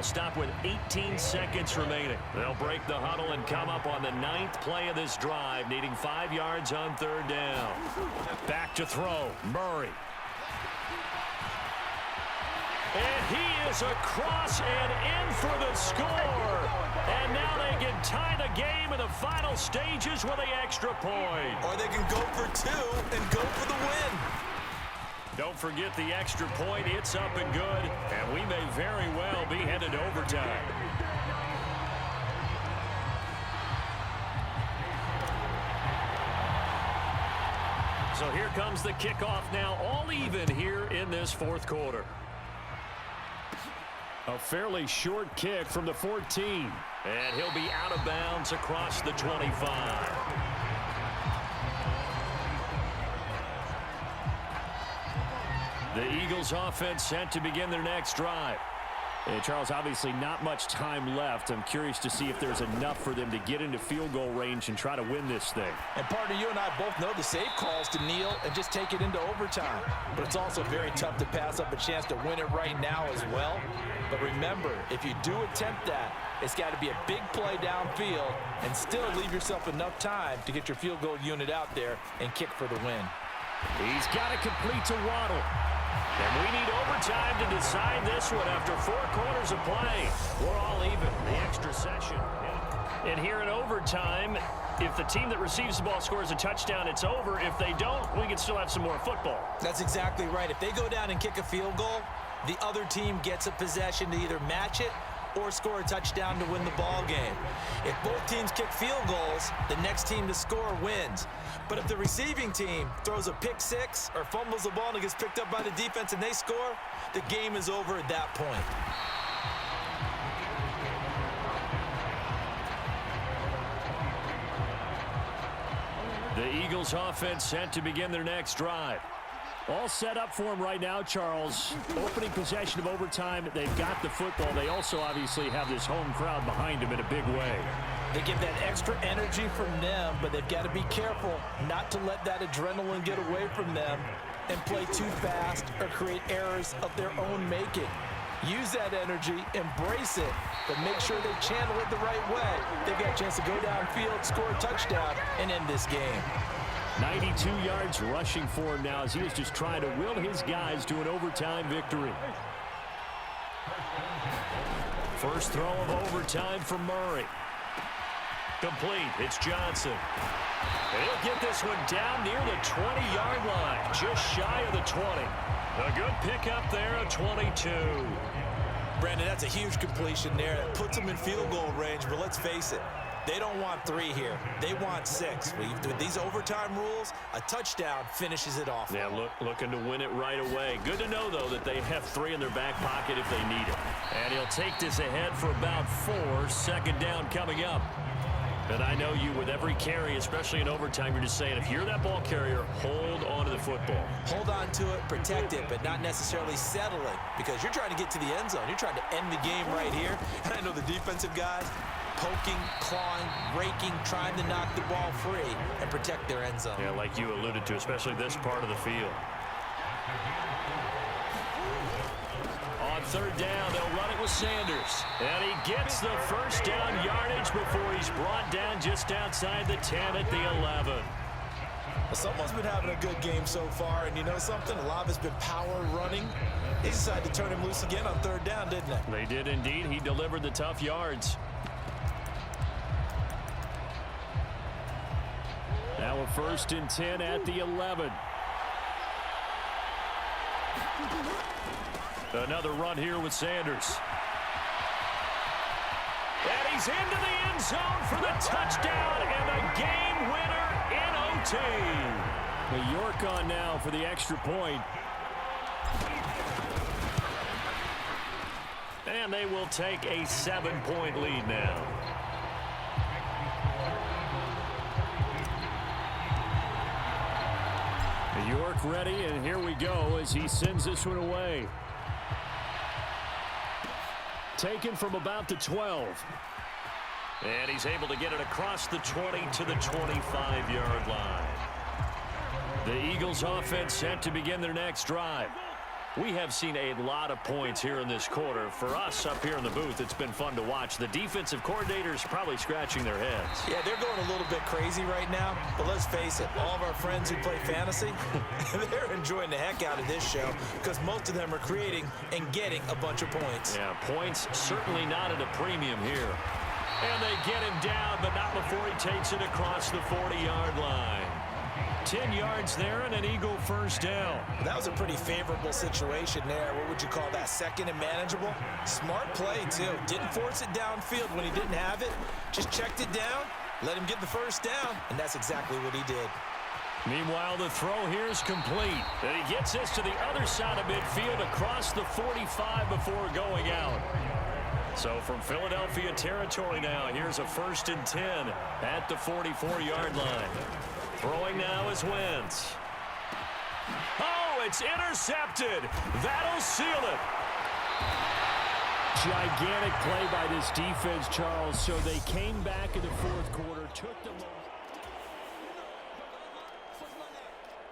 Stop with 18 seconds remaining. They'll break the huddle and come up on the 9th play of this drive, needing 5 yards on 3rd down. Back to throw, Murray. And he is across and in for the score. And now they can tie the game in the final stages with the extra point. Or they can go for 2 and go for the win. Don't forget the extra point. It's up and good. And we may very well be headed to overtime. So here comes the kickoff now, all even here in this 4th quarter. A fairly short kick from the 14. And he'll be out of bounds across the 25. The Eagles offense set to begin their next drive. Hey, Charles, obviously not much time left. I'm curious to see if there's enough for them to get into field goal range and try to win this thing. And partner, you and I both know the safe calls to kneel and just take it into overtime. But it's also very tough to pass up a chance to win it right now as well. But remember, if you do attempt that, it's got to be a big play downfield and still leave yourself enough time to get your field goal unit out there and kick for the win. He's got it complete to Waddle. And we need overtime to decide this one after 4 quarters of play. We're all even. The extra session. And here in overtime, if the team that receives the ball scores a touchdown, it's over. If they don't, we can still have some more football. That's exactly right. If they go down and kick a field goal, the other team gets a possession to either match it or score a touchdown to win the ball game. If both teams kick field goals, the next team to score wins. But if the receiving team throws a pick six or fumbles the ball and it gets picked up by the defense and they score, the game is over at that point. The Eagles offense set to begin their next drive. All set up for him right now, Charles. Opening possession of overtime. They've got the football. They also obviously have this home crowd behind them in a big way. They get that extra energy from them, but they've got to be careful not to let that adrenaline get away from them and play too fast or create errors of their own making. Use that energy, embrace it, but make sure they channel it the right way. They've got a chance to go downfield, score a touchdown, and end this game. 92 yards rushing for him now as he is just trying to will his guys to an overtime victory. First throw of overtime for Murray. Complete. It's Johnson. And he'll get this one down near the 20-yard line, just shy of the 20. A good pickup there at 22. Brandon, that's a huge completion there. That puts them in field goal range, but let's face it, they don't want 3 here. They want 6. With these overtime rules, a touchdown finishes it off. Yeah, looking to win it right away. Good to know, though, that they have 3 in their back pocket if they need it. And he'll take this ahead for about 4. 2nd down coming up. And I know you, with every carry, especially in overtime, you're just saying, if you're that ball carrier, hold on to the football. Hold on to it, protect it, but not necessarily settle it, because you're trying to get to the end zone. You're trying to end the game right here. And I know the defensive guys, poking, clawing, raking, trying to knock the ball free and protect their end zone. Yeah, like you alluded to, especially this part of the field. On 3rd down, they'll run it with Sanders. And he gets the first down yardage before he's brought down just outside the 10 at the 11. Someone's been having a good game so far, and you know something? A lot of it's been power running. They decided to turn him loose again on 3rd down, didn't they? They did indeed. He delivered the tough yards. Now a 1st and 10 at the 11. Another run here with Sanders. And he's into the end zone for the touchdown and the game winner in OT. The York on now for the extra point. And they will take a 7-point lead now. York ready, and here we go as he sends this one away. Taken from about the 12. And he's able to get it across the 20 to the 25-yard line. The Eagles offense set to begin their next drive. We have seen a lot of points here in this quarter. For us up here in the booth, it's been fun to watch. The defensive coordinators probably scratching their heads. Yeah, they're going a little bit crazy right now, but let's face it, all of our friends who play fantasy, they're enjoying the heck out of this show because most of them are creating and getting a bunch of points. Yeah, points certainly not at a premium here. And they get him down, but not before he takes it across the 40-yard line. 10 yards there and an Eagle first down. That was a pretty favorable situation there. What would you call that? Second and manageable? Smart play, too. Didn't force it downfield when he didn't have it. Just checked it down, let him get the first down, and that's exactly what he did. Meanwhile, the throw here is complete. And he gets this to the other side of midfield across the 45 before going out. So from Philadelphia territory now, here's a 1st and 10 at the 44-yard line. Throwing now is Wentz. Oh, it's intercepted. That'll seal it. Gigantic play by this defense, Charles. So they came back in the fourth quarter, took the